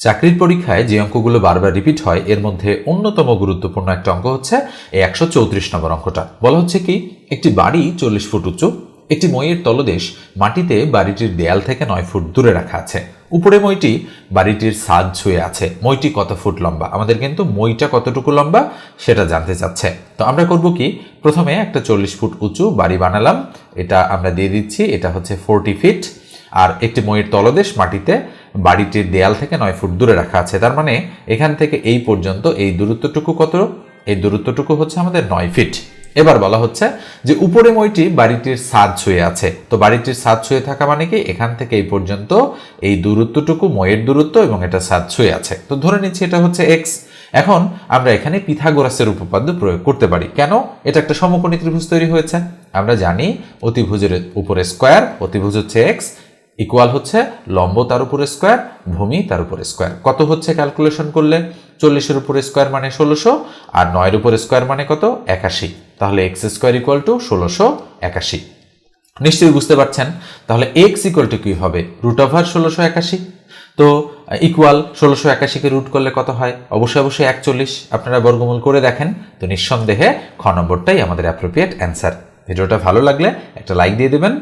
চাকরির পরীক্ষায় যে অঙ্কগুলো বারবার রিপিট হয় এর মধ্যে অন্যতম গুরুত্বপূর্ণ একটা অঙ্ক হচ্ছে এই 134 নম্বর অঙ্কটা। বলা হচ্ছে কি, একটি বাড়ি 40 ফুট উঁচু, একটি মইয়ের তলদেশ মাটিতে বাড়িটির দেয়াল থেকে 9 ফুট দূরে রাখা আছে। উপরে মইটি বাড়িটির ছাদ ছুঁয়ে আছে। মইটি কত ফুট লম্বা? আমাদের কিন্তু মইটা কতটুকু লম্বা সেটা জানতে চাচ্ছে। তো আমরা করব কি, প্রথমে একটা 40 ফুট উঁচু বাড়ি বানালাম, এটা আমরা দিয়ে দিচ্ছি, এটা হচ্ছে 40 ফিট। আর একটি মইয়ের তলদেশ মাটিতে বাড়িটির দেয়াল থেকে 9 ফুট দূরে রাখা আছে। তার মানে এখান থেকে এই পর্যন্ত এই দূরত্বটুকু কত? এই দূরত্বটুকু হচ্ছে আমাদের 9 ফিট। এবার বলা হচ্ছে যে উপরে মইটি বাড়িটির ছাদ ছুঁয়ে আছে। তো বাড়িটির ছাদ ছুঁয়ে থাকা মানে কি, এখান থেকে এই পর্যন্ত এই দূরত্বটুকু মইয়ের দূরত্ব এবং এটা ছাদ ছুঁয়ে আছে। তো ধরে নিচ্ছি এটা হচ্ছে এক্স। এখন আমরা এখানে পিথাগোরাসের উপপাদ্য প্রয়োগ করতে পারি। কেন? এটা একটা সমকোণী ত্রিভুজ তৈরি হয়েছে। আমরা জানি অতিভুজের উপরে স্কোয়ার, অতিভুজ হচ্ছে এক্স, ইকুয়াল হচ্ছে লম্ব তার উপরে স্কোয়ার, ভূমি তার উপরে স্কোয়ার। কত হচ্ছে ক্যালকুলেশন করলে? 40-এর উপরে স্কোয়ার মানে 1600, আর 9-এর উপরে স্কোয়ার মানে কত? 81। তাহলে এক্স স্কোয়ার ইকুয়াল টু 1681। নিশ্চয়ই বুঝতে পারছেন। তাহলে এক্স ইকুয়াল টু কি হবে? Root over 1681। তো ইকুয়াল 1681-কে রুট করলে কত হয়? অবশ্যই 41। আপনারা বর্গমূল করে দেখেন। তো নিঃসন্দেহে খ নম্বরটাই আমাদের অ্যাপ্রোপ্রিয়েট অ্যান্সার। ভিডিওটা ভালো লাগলে একটা লাইক দিয়ে দেবেন।